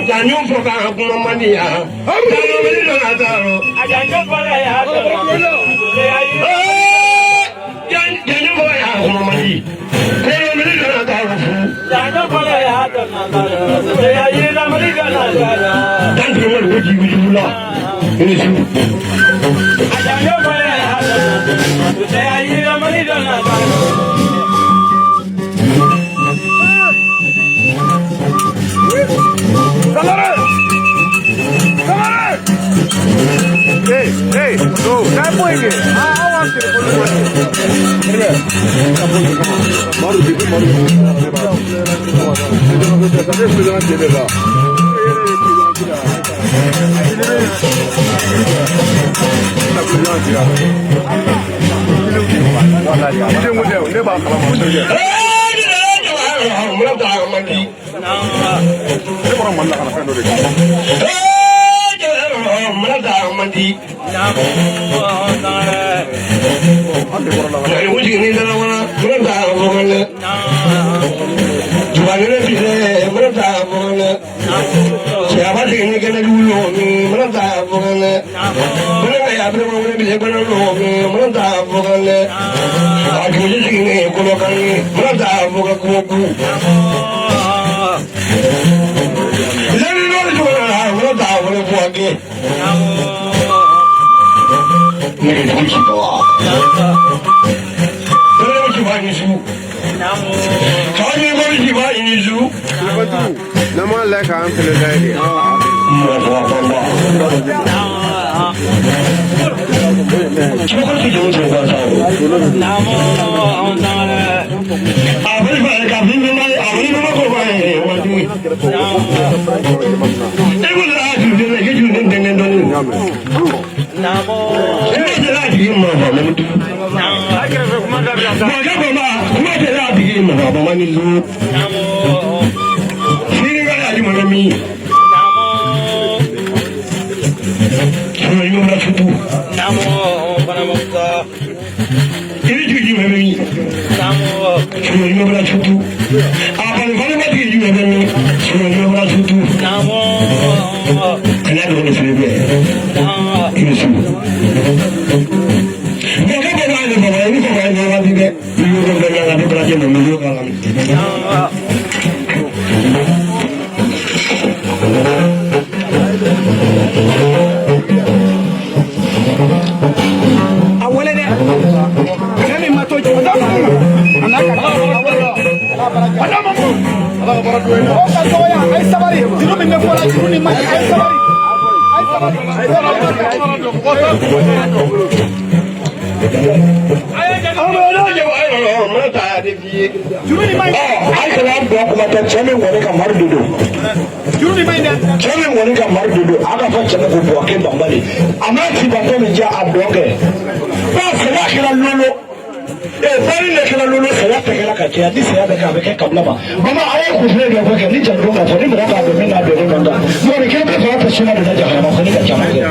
Jangan foka aku mamania. Jangan beli dengan taruh. Jangan foka ya. Jangan foka ya aku mamania. Jangan beli dengan taruh. Jangan foka ya. Jangan beli dengan taruh. Dan cuma uji pula. Ini sih. Jangan foka ya. Jangan beli dengan taruh. Hey, no, काय पोएंगे आवाज से मारू दीदी मारू Mandi. Dari wujud ini dalam mana? Mereka boleh. Jualan ini mereka boleh. Siapa sih ini kena dulu? Mereka boleh. Mereka ya berapa boleh bisa kena dulu? Mereka boleh. Aku jadi ini kalau kali mereka boleh kuku. Jadi orang jualan mereka boleh buat. Ini kunci doa. Terus coba ini su. Kami mari coba ini su. Nama lek am selesai dia. Coba kita coba tahu. Apa yang kami memang apa yang memang kau ini. Ibu lagi dia lagi jual dengan doni. Namo. Ini lagi mana mana tu. Macam apa? Macam lagi mana mana ni tu. Namo. Sini lagi mana ni. Namo. Semua ini mana tu. Namo. Mana muka. Ini juga mana ni. Namo. Semua ini mana tu. Apa yang mana mati juga mana ni. Semua ini mana tu. Namo. Kenapa kau sendiri? Ini semua. Mereka berada di bawah ini, bawah ini orang tidak. Mereka berada di kerajaan dan mereka kalah. Awalnya, kami matu juga. Anak ada mampu. Oh, kalau ya, ay sabari. Dulu minyak bola, dulu ni mati ay sabari. Bari ne kala lolo saya tegela kacia di saya de kabe ke kabla ba mama ay ku fere do ke ni jando ma fo ni mara ka do ni na do ni kanda mo ni ke be fa ta suna da jaha ma khani ka chama ke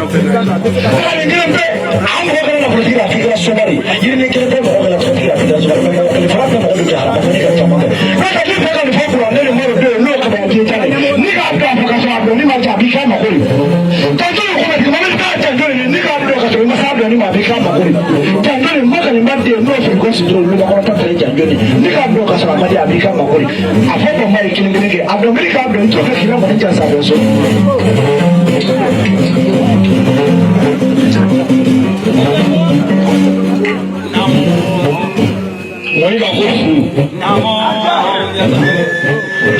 ani ni be am ho kana ko tira ki kala somari yiri ni ke be mo kala ko tira ki kala somari ma ko fa ta mo do jaha ma khani ka chama ke ka ka ni fa ka ni fa ko ne mo do no ka ba ti ta ni ka ka fa ka sa do ni ma ja bi ka ma ko ta to ko ma ma ka ta do ni ka do ka so ma sa do ni ma bi ka ma ko ta do ni ma ka ni ma de no fi ko si do ni ma ko ta tare janjoni ni ka do ka sa ma de abi ka ma ko a fa ko mai kin ni ke a do mi ka do to ka kira mo ni ja sa do so wọ́n yà kó fún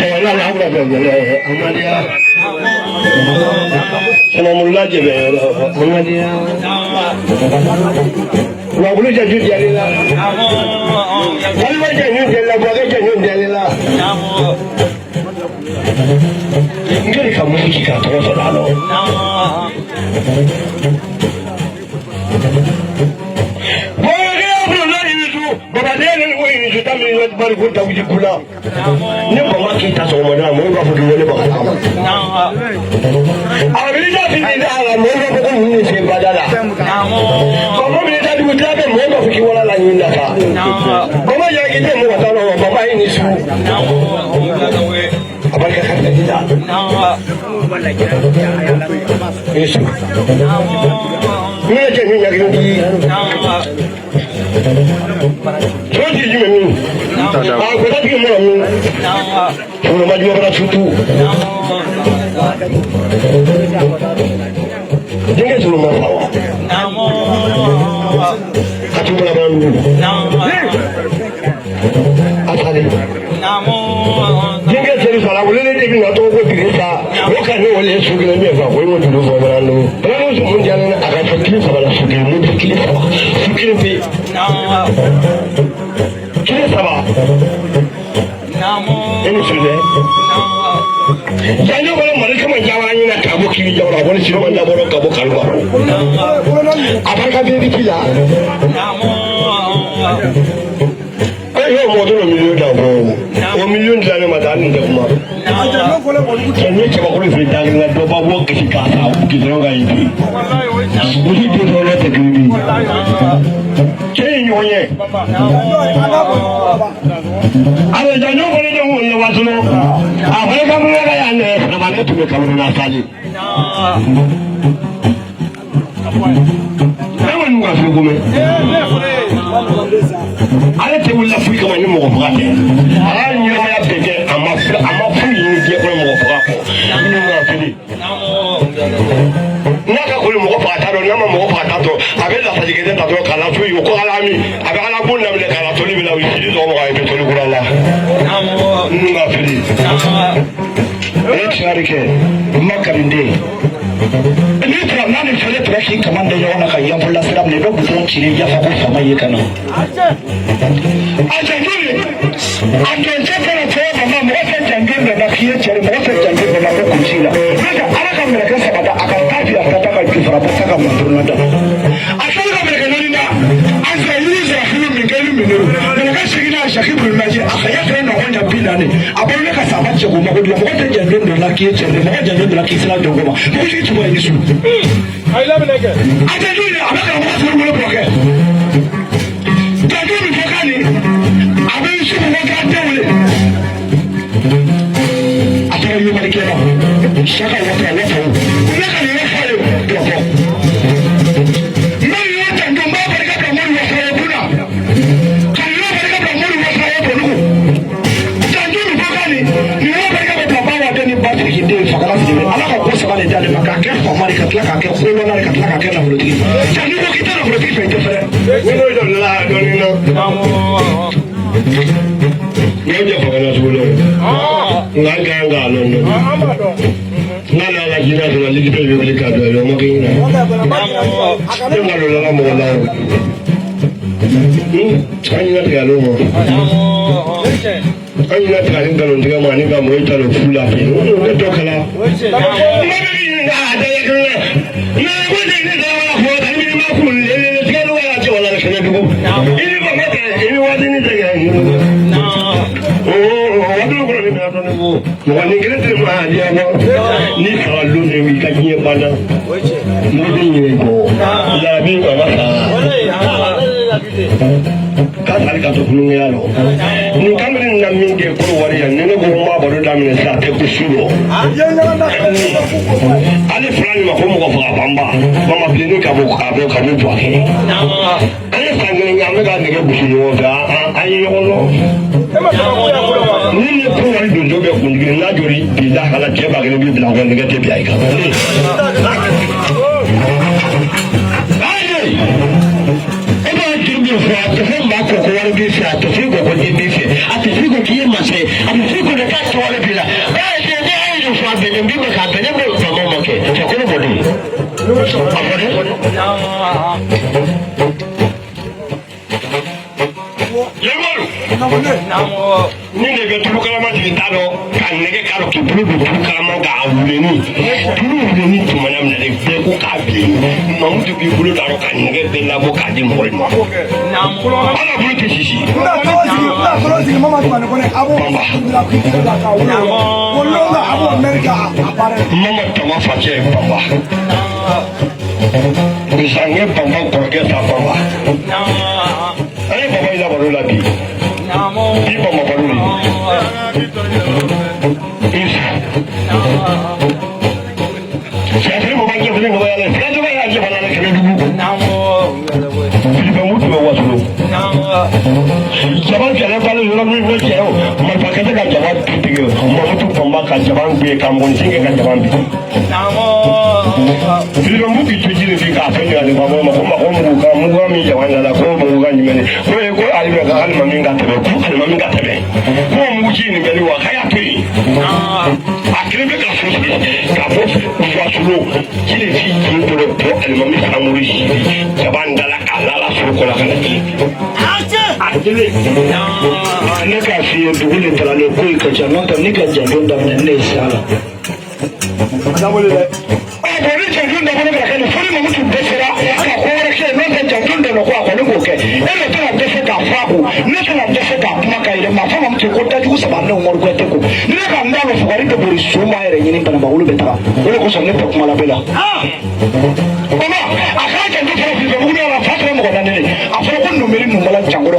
ẹ̀yà lára àwọn ọ̀gbẹ̀gbẹ̀ ọmọdéá ọmọmọlá jẹ̀bẹ̀ ọmọdéá wàhùlù jẹ̀jú jẹ̀lélá wọ́n bá jẹ̀jú jẹ̀lélá bọ́ jẹ̀jú jẹ̀lélá ngere ka musiki ka to so la lo baba dele ni woni ju tammi ni bari ko tawu jikula ni ko ma ki ta so mo na mo ba fu woni ba ala ari da fi ni ala mo ba ko ni se badala ko mo ni da du ta be mo ba fu ki wala la ni na fa ko ma ya ki te mo ta no baba ni su abarka ka ta da yesu ni je ni ya ki ni Soji jime mi, kweta tiki mwa mi, funo maji wabara chutu. Jenge tulu mafawa. Katumula bandu. Asali. Jenge tulu sala wulele tiki nga toko kirisa. Woka ni wale sugile mefa kwa imo tulu kwa bandu. Bandu sumunjana na akafakili sabala sugile mwende kili saba. Sugile pe. Kile saba. Eni sule. Janjo bala marika manjawa na kabo kili jawra wala siro manja boro kabo kalwa. Abarka bebi kila. Ayo modo million da bo. O million da ne madani da kuma. Kenye chaba kule fita na do ba wo kishika sa kidronga hivi. Buji do na tekini. Chenye ale janyo kole de wonne wasuno afale kamuna ga yanne amane tume kamuna na sali ewan mu afi gume ale te wala fu kama ni mo ko fate ala ni ma ya bege ama fu ni je ko mo ko fako ni ma fili naka kule mo ko fata do na mo ko fata to abela fajigede ta do kala fu yo ko ala mi abala bonna mi kala to ni bila wi sidi do mo ga be to ni kurala nga fili Echarike makarinde ni tra nani fele traki kamanda yona ka yambulla salam ne do buton chiri ya fa ko fama yekano aja yule angenje pera to mama mo fa jangin da kiye chere mo fa jangin da ko kuchila haka araka mera ka sabata akatafi atataka kifara pataka mturunada asanga mera nani na asa yuza hiyo migeli minuru na kashigina shakibu maji akhayaka na honya bilani abone ka sabache ko magodi mo fa jangin da kiye chere mo jangin da kisla dogoma mo shi tuwa yesu I love it again. I tell you, I'm not going to work. Don't do it. I will see what I do. I tell you what I get. Shut up, what I left you. Look at your fire. No, you want to come back and get the money for your Buddha. Can you ever get the money for your Buddha? Don't do it. You never get the power of any body he did for the last year. I'm not going to go to the Macaque for Marika Clack, Fulana, Clack, and Rudy. Can you look at the Rudy? We know you don't lie, don't you know? You're just for us, we know. Naganga, no. Nana, like you know, the little baby will cut the Mokina. I'm not a lot more loud. I'm not a lot. I'm not trying to do money. I'm waiting to full up. I'm talking Kasari ka to kulungu yalo ni kamri na minge ko wari ya nene ko ma bodo da min sa te ko suro ale fulani ma ko mo ko fa bamba mama bleni ka bo ka bo ka bo to ake ale sangre nya me ga nege busu yo ga ayi yo no ni ne ko wari do jobe ko ngi na jori bi da hala ke ba ga bi bla ko nege te bi ay ka Yemaru ni ne bɛ tulu kalama jigin t'a dɔn ka nɛgɛ k'a dɔn k'i bolo don tulu kalama k'a wuleni tulu wuleni tuma na minɛ bɛɛ ko k'a bilen mamudu b'i bolo d'a dɔn ka nɛgɛ bɛɛ labɔ k'a di mɔgɔ ma ala bolo tɛ sisi mama tama facɛ ye bamba nsange bamba kɔrɔkɛ ta bamba an ye baba yi labalo la bi bi bamba balo de sɛfiri mɔgɔ jɛfiri nɔgɔya la filatɔgɔ y'a jɛfana la kɛmɛ dugu filibɛngu tun bɛ wasolo jaban kɛlɛ balo yɔrɔ min bɛ cɛ o marifakɛtɛ ka jaban tigɛ mamutu bamba ka jaban gbe ka mɔgɔninfin kɛ ka jaban bi filibɛngu k'i to jiri bi k'a fɛn ɲɔgɔn ma ko mako mugu ka mugu min jaban da la ko mugu ka ɲuman ko ye ko alimɛ ka alima min ka tɛmɛ ko alima min ka tɛmɛ ko mugu ci nin bɛli wa k'a y'a to yen a kelen bɛ ka fɔ ka bɔ wasolo jiri fi kin bolo ko alima min fana muru si jaban da la k'a lala foro kɔnɔ ka na ci a kelen ne k'a f'i ye dugu de talalen ko in ka ca n'o tɛ ne ka janto daminɛ ne ye sira la dabɔli dɛ bon ni janto daminɛ ka kɛ nin fo ni mamutu dɛsɛra ka ko wɛrɛ kɛ n'o tɛ janto dɛmɛ ko a kɔni k'o kɛ e de tɛna dɛsɛ k'a fɔ a ko ne tɛna dɛsɛ k'a kuma ka yɛlɛ maa fɔ mamutu ko dajugu saba ne mɔri ko tɛ ko ni ne ka n da lɔ fugari tɛ boli so ma yɛrɛ ɲini banabagolo bɛ taga o de kosɔn ne tɛ kuma la bɛɛ la mama a k'a janto fɔlɔ fifɛ mugu la fa tɛ mɔgɔ naani a fɔra ko numeri numala jankɔrɔ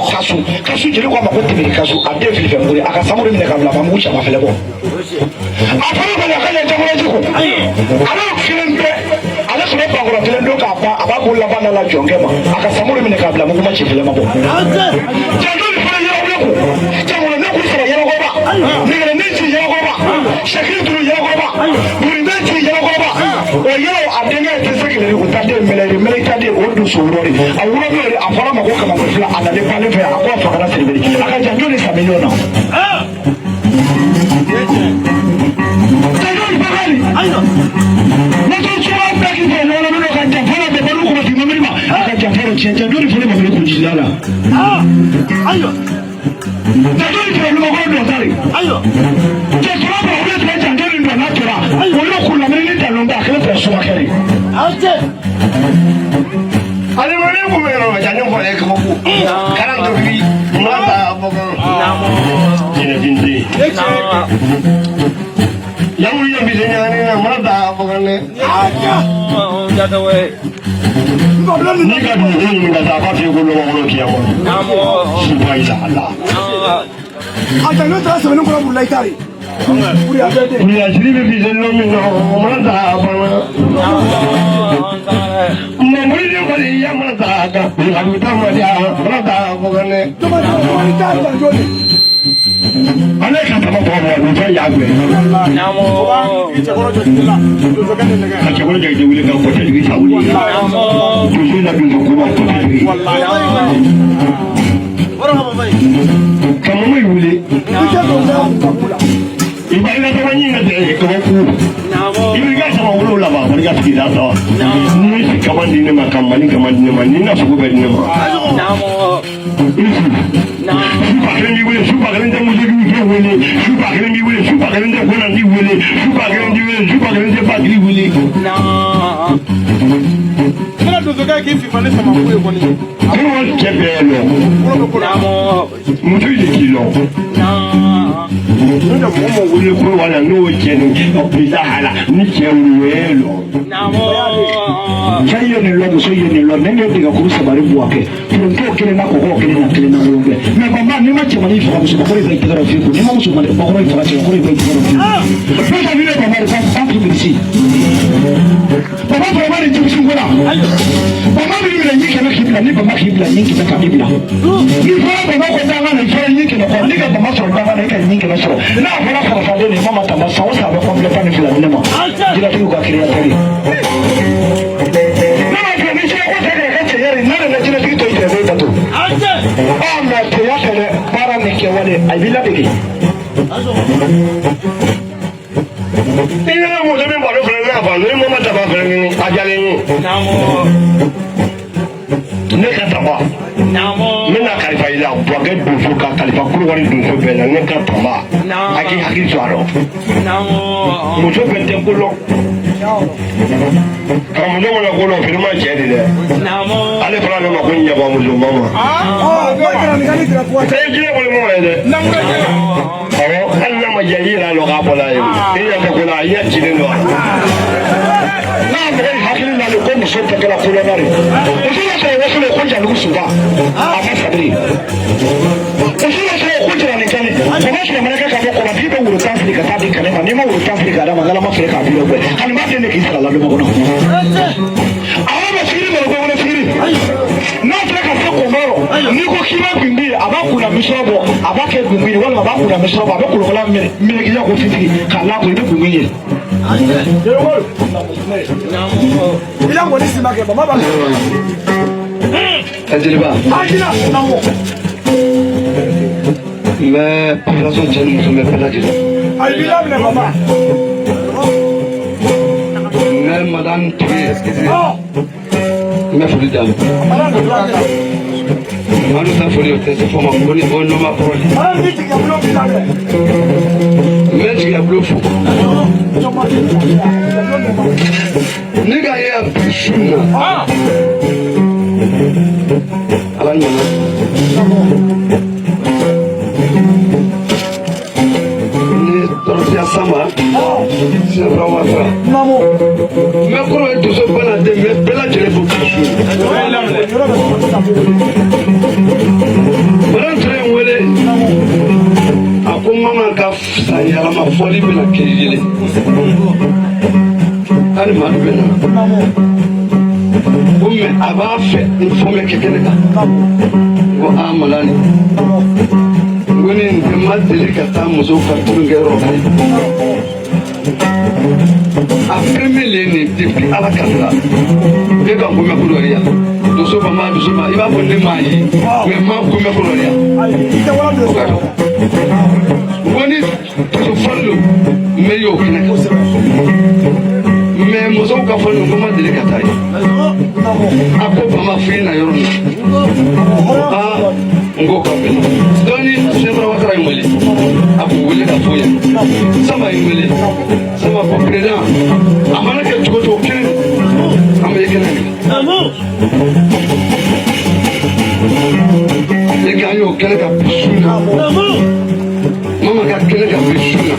kasu jeli ko a ma ko tibiri kasu a den fifɛ mugu a ka samuru minɛ ka bila a ma mugu caman fɛlɛ bɔ a fɔra kɔni a ka ɲɛ jankɔrɔji ko ale kelen bɛɛ ale tun bɛ bankɔrɔ kelen don k'a ban a b'a ko laban la jɔnkɛ ma a ka samuru minɛ k'a bila mugu ma ci fɛlɛ ma bɔ janto ni fana yɛrɛ ko jankɔrɔ ne kun sɔrɔ yɛrɛkɔba nɛgɛrɛnin ci yɛrɛkɔba sakiri turu yɛrɛkɔba burinbɛn ci yɛrɛkɔba o yɛrɛ a denkɛ tɛ se kelen o ta den mɛlɛ ta den o don so wurɔ de a wurɔ dɔ de a fɔra ma ko kamako fila a nalen pale fɛ a ko a fagara siribiri a ka janto ni sami ɲɔgɔn na janto ni bakari ne tɛ cogoya bɛɛ k'i fɛ ɲɔgɔn min ka janfa la bɛɛ balo kɔnɔ fi mamiri ma a ka janfa la tiɲɛ janto ni fana mamiri kun jila la janto ni fana lumakɔrɔ dɔ tari cɛsɔrɔ bɛ wuli tun bɛ janto ni dɔn n'a tora olu kun lamini ni dalon bɛ a kelen fɛ sumakɛri alimani kun bɛ yɔrɔ la janni fɔlɔ ye kabako kalan dɔ bi n'a ta bɔkan jinɛfin den yawuri ye bise ɲagani na n'a ta bɔkan dɛ n'i ka dugukolo ɲini ka taa a b'a f'i ye ko lɔgɔkɔnɔ kiyama suba yi la a janto taara sɛbɛnni kɔnɔ burula i tari Kuriasiri bɛ bise nɔ min na o mana taa bɔkan mamuri de kɔni ya mana taa kan a bɛ taa mali a mana taa bɔkan dɛ ale ka tama bɔ ma o fɛn y'a gbɛ ka cɛkɔrɔ jɛgɛjɛ wuli ka kɔtɛtigi sa wuli donso la donso kuma kɔtɛtigi ka mama yi wuli i b'a ila tɔgɔ ɲin ka tɛ kabako i b'i ka sama wolo laban fɔ i ka sigi da sɔrɔ n'i ye kama di ne ma ka mali kama di ne ma n'i na sogo bɛ di ne ma suba kelen b'i wele suba kelen tɛ musodiw fɛ wele suba kelen b'i wele suba kelen tɛ konandi wele suba kelen t'i wele suba kelen tɛ batiri wele. Kɛlɛ donsokɛ k'i fifa ni sama ko ye kɔni. Kɔngɔ cɛ bɛɛ lɔ. Muso de k'i lɔ. N'o tɛ mɔgɔ mɔgɔ wele ko wala n'o ye cɛ ni bisa hala ni cɛ wele lɔ. Cɛ ye nin lɔ muso ye nin lɔ ne ne de ka kuru sabari bu a kɛ. Foronto kelen na kɔkɔ kelen na kelen na wolonwula. Mais baba n'i ma cɛmanin faga musokɔrɔba in bɛ tɛgɛ dɔ f'i kun n'i ma musokɔrɔba in faga cɛkɔrɔba in bɛ tɛgɛ dɔ f'i kun. N'o tɛ ni ne baba de ka an tun bɛ si. Baba baba de jigi sun ko la. Baba min minɛ ɲi kɛmɛ k'i bila ni baba k'i bila ɲi kɛmɛ ka i bila. Ni fɔra baba ko danga na i fɔra ɲi kɛmɛ kɔ ni ka baba sɔrɔ danga na i ka ɲi kɛmɛ sɔrɔ. N'a fɔra farafanden ni mama tama san o san a bɛ kɔnpilɛ tan ni fila ni ne ma. Jinɛtigiw ka kiriya tɛ. Ne ma fɛ ni jinɛ ko tɛ kɛ cɛ yɛrɛ n'a nana jinɛtigi to i yɛrɛ bɛ bato. Mais cɛya fɛnɛ baara ni kɛwale a b'i ladege. I yɛrɛ muso min balo filɛ n'a fa ni mama taba filɛ ni a jalen ye. Ne ka taba. N bɛna kalifa i la bɔkɛ don furu ka kalifa kulu wari donso bɛɛ la ne ka tɔnba hakili to a rɔ muso bɛɛ tɛ ko lɔ karamɔgɔ mana ko lɔ fini ma cɛ de dɛ ale fana bɛ ma ko ɲɛbɔ muso ma ma e jinɛ kɔni ma ye dɛ awɔ hali n'a ma diya i yɛrɛ lɔ k'a bɔla ye i ɲɛ tɛ ko la i ɲɛ cilen don n'a mɔgɔ hakili la ko muso tɛ kɛla kolɔnna de muso y'a sɔrɔ waso le ko jalugu suba a ma fadiri muso y'a sɔrɔ ko jaranikɛni mɔgɔ sɔrɔ mana kɛ k'a fɔ kɔnɔ k'i bɛ woro tan fili ka taa di kɛnɛ ma n'i ma woro tan fili k'a d'a ma galama fili k'a b'i lɔ hali m'a den de k'i sara ladon kɔnɔ awɔ bɛ sigiri bɛ ko wele sigiri n'a filɛ ka se kɔngɔrɔ n'i ko k'i b'a gunbi a b'a kunna misɔrɔ bɔ a b'a kɛ gunbi ye walima a b'a kunna misɔrɔ bɔ a bɛ kolokɔla melekiya ko fitigi k'a labɔ i bɛ gunbi ye ila ngoni simake mama ba ajiliba mais population tient nous sommes pas là déjà ajiliba mais mama mais madame Touré mais faut le dire madame ça faut le tester pour ma bonne non ma parole mais tu as bluffé nigga ya shuna alanya ni tortia sama c'est vraiment ça maman mais comment tout ça bana de mais bela jele faut shuna baran tre wele akuma man ka sayala ma foli bela kiyele ani ma bena umme aba fe informe kekene ka go amalani ngoni ndema delikata muso ka tungero après meleni depuis ala kala be ka ngome kudoria doso ba ma iba bonne mai me ma ngome kudoria ngoni to fallo me yo kene mais muso ka fɔ nin ko ma deli ka taa ye a ko bama fili na yɔrɔ min n ko ka bɛn dɔɔni sɛbɛrɛ watara ye wele a k'u wele ka fɔ ye sama ye wele sama ko président a mana kɛ cogo cogo kelen an bɛ kɛnɛ de kan y'o kɛnɛ ka bi su na mama ka kɛnɛ ka bi su na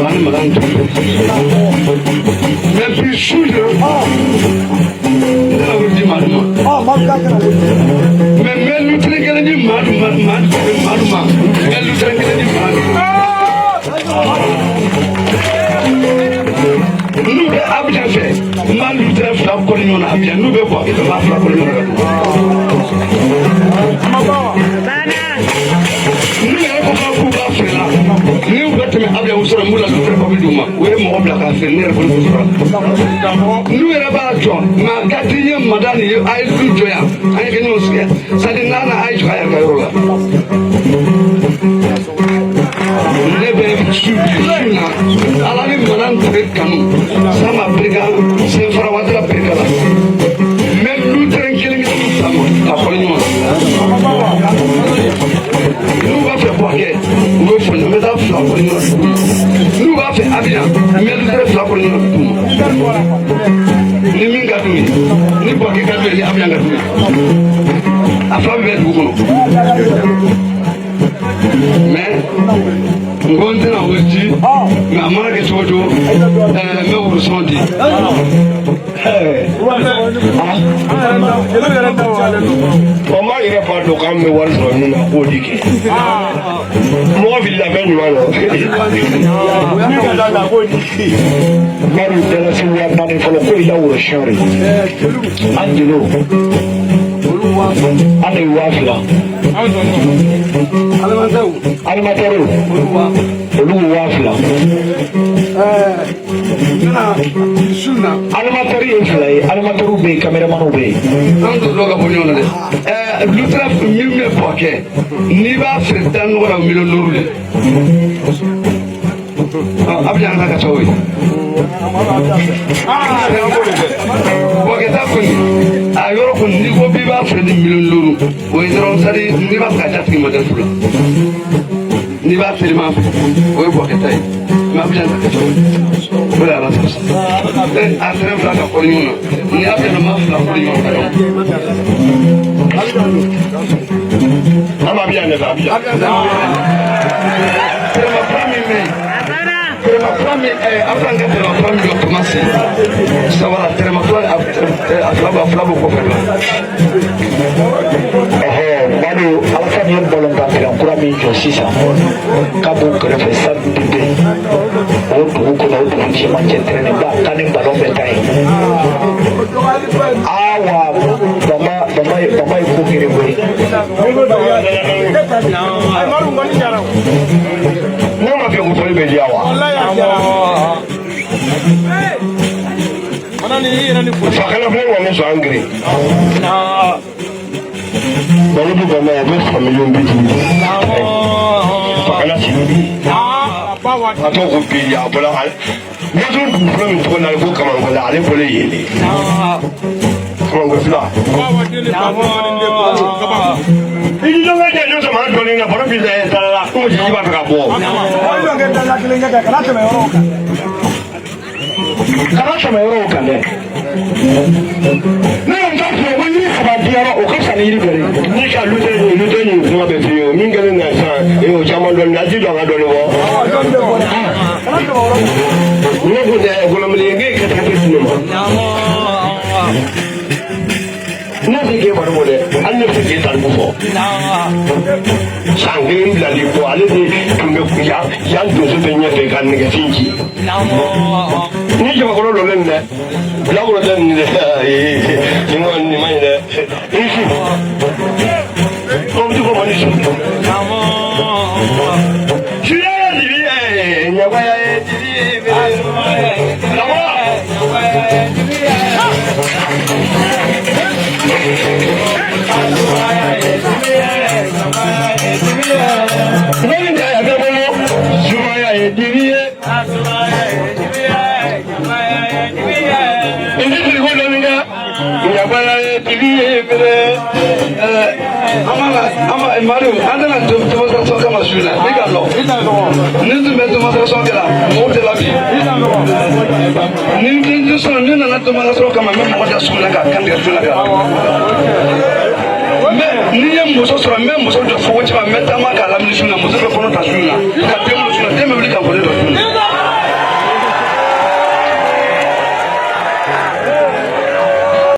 ani makan tun mais bi su na ne la wuli di maa duma mais mɛ lutiri kelen di maa duma mɛ lutiri kelen di maa duma n'u bɛ Abidjan fɛ n b'a lutiri fila kɔli ɲɔgɔn na Abidjan n'u bɛ bɔ a bɛ b'a fila kɔli ɲɔgɔn na ka n'u yɛrɛ ko k'a k'u b'a feere la ni u bɛ tɛmɛ Abidjan u sɔrɔ n b'u la lutiri papi d'u ma o ye mɔgɔ bila k'a feere ne yɛrɛ bolo sɔrɔ n'u yɛrɛ b'a jɔ mɛ a ka di n ye mada nin ye a ye du jɔ yan an ye kɛ ɲɔgɔn sigi sadi n'a a ye jɔ a yɛrɛ ka yɔrɔ la ne bɛ su bi su na ala ni mana tɛgɛ kanu sama pereka sen fara watara pereka la mɛ lutiri kelen kelen sama a fɔli ɲɔgɔn n'u b'a fɛ Bouaké u bɛ fɔ n bɛ taa fila kɔli ɲɔgɔn n'u b'a fɛ Abidjan n bɛ lutiri fila kɔli ɲɔgɔn d'u ma ni min ka d'u ye ni Bouaké ka d'u ye ni Abidjan ka d'u ye a fila bɛɛ dugu kɔnɔ mais n ko n tɛna o di mais a mana kɛ cogo cogo n bɛ wurusɔn di Mama yɛrɛ b'a dɔn k'an bɛ wari sɔrɔ min na k'o di kɛ mɔgɔ bɛ labɛn ɲuman na Madu tɛna se wa naani fɔlɔ ko i la woro siyɔri an jeliw an de 2000 alimatɛriw olu 2000 alimatɛri ye fila ye alimatɛriw bɛ yen kamɛrɛmaniw bɛ yen an to dɔ ka bɔ ɲɔgɔn na dɛ lutiri min bɛ Bouaké n'i b'a feere tan nɔgɔ la miliyɔn 5 de Abidjan ka ca o ye Bouaké ta kɔni a yɔrɔ kɔni n'i ko b'i b'a b'a feere ni $1,000,000 o ye dɔrɔn c'est à dire n'i b'a fɛ ka jatigi modèle fila n'i b'a feere ma fɛ o ye bɔkɛta ye mais a bɛ jan ka kɛ cogo o de ala sɔrɔ a feere fila ka kɔri ɲɔgɔn na n'i y'a feere ma fila kɔri ɲɔgɔn na an b'a biyan ne fɛ a biyan terema fila min bɛ yen terema fila min afan ka terema fila min bɛ commencé sabara terema fila a fila b'o kɔfɛ la Bado ala ka ni balon ta tira kura min jɔ sisan ka b'u kɛrɛfɛ sanu bi bɛ o dugu kɔnɔ o dugu cɛman cɛ tɛrɛnnen ba ka ni balon bɛ ta yen awa bama ye ko kiri koyi ne ma fɛ ko fɔli bɛ diya wa fakala filɛ ŋɔni sɔn an giri balo bi bama ye o bɛ familiyɔn bi duuru fakala sigi a tɔgɔ ko bi a bɔla waso dugu fɔlɔ min tɔgɔ na ko kamankɔla ale bɔle yen de kamankɔ fila i ni ɲɔgɔn cɛ ɲɔgɔn sama dɔɔnin na baro bi dalala ko mo jiji b'a fɛ ka bɔ kana tɛmɛ yɔrɔw kan dɛ ne ye n ka fɔ ko yiri saba diyara o ka fisa ni yiri bɛrɛ ni ka lute nin kuma bɛ f'i ye o min kɛlen na sisan o caman dɔɔnin na ji dɔ ka dɔɔnin bɔ ne ko tɛ kɔnɔmili k'e ka taa kɛ tunu ma ne tɛ k'e baro bɔ dɛ hali ne tɛ k'e tariku fɔ san kelen bilali kɔ ale de tun bɛ yan donso bɛ ɲɛfɛ ka nɛgɛfin ci ni jabakɔrɔ dɔlen dɛ bilakɔrɔ tɛ nin dɛ nin ma ɲi dɛ i su mɔmuso ko mɔni su suya ye dibi ye ɲɛkɔya ye dibi ye lamɔ Nani da ya gaba mo Jumaya ye dibi ye Indi tiri ko dɔɔnin kɛ Ɲabaya ye dibi ye fɛnɛ Mario, an tɛna démonstration kama su in na i ka dɔn ni tun bɛ démonstration kɛ la mɔgɔw tɛ labi ni nana démonstration kama n bɛ mɔgɔ da sugu la k'a kan tigɛ su la n'i ye muso sɔrɔ n bɛ muso jɔ fogo caman n bɛ taama k'a lamini su na muso bɛ kɔnɔ ta su na ka den wolo su na den bɛ wuli ka boli dɔ su na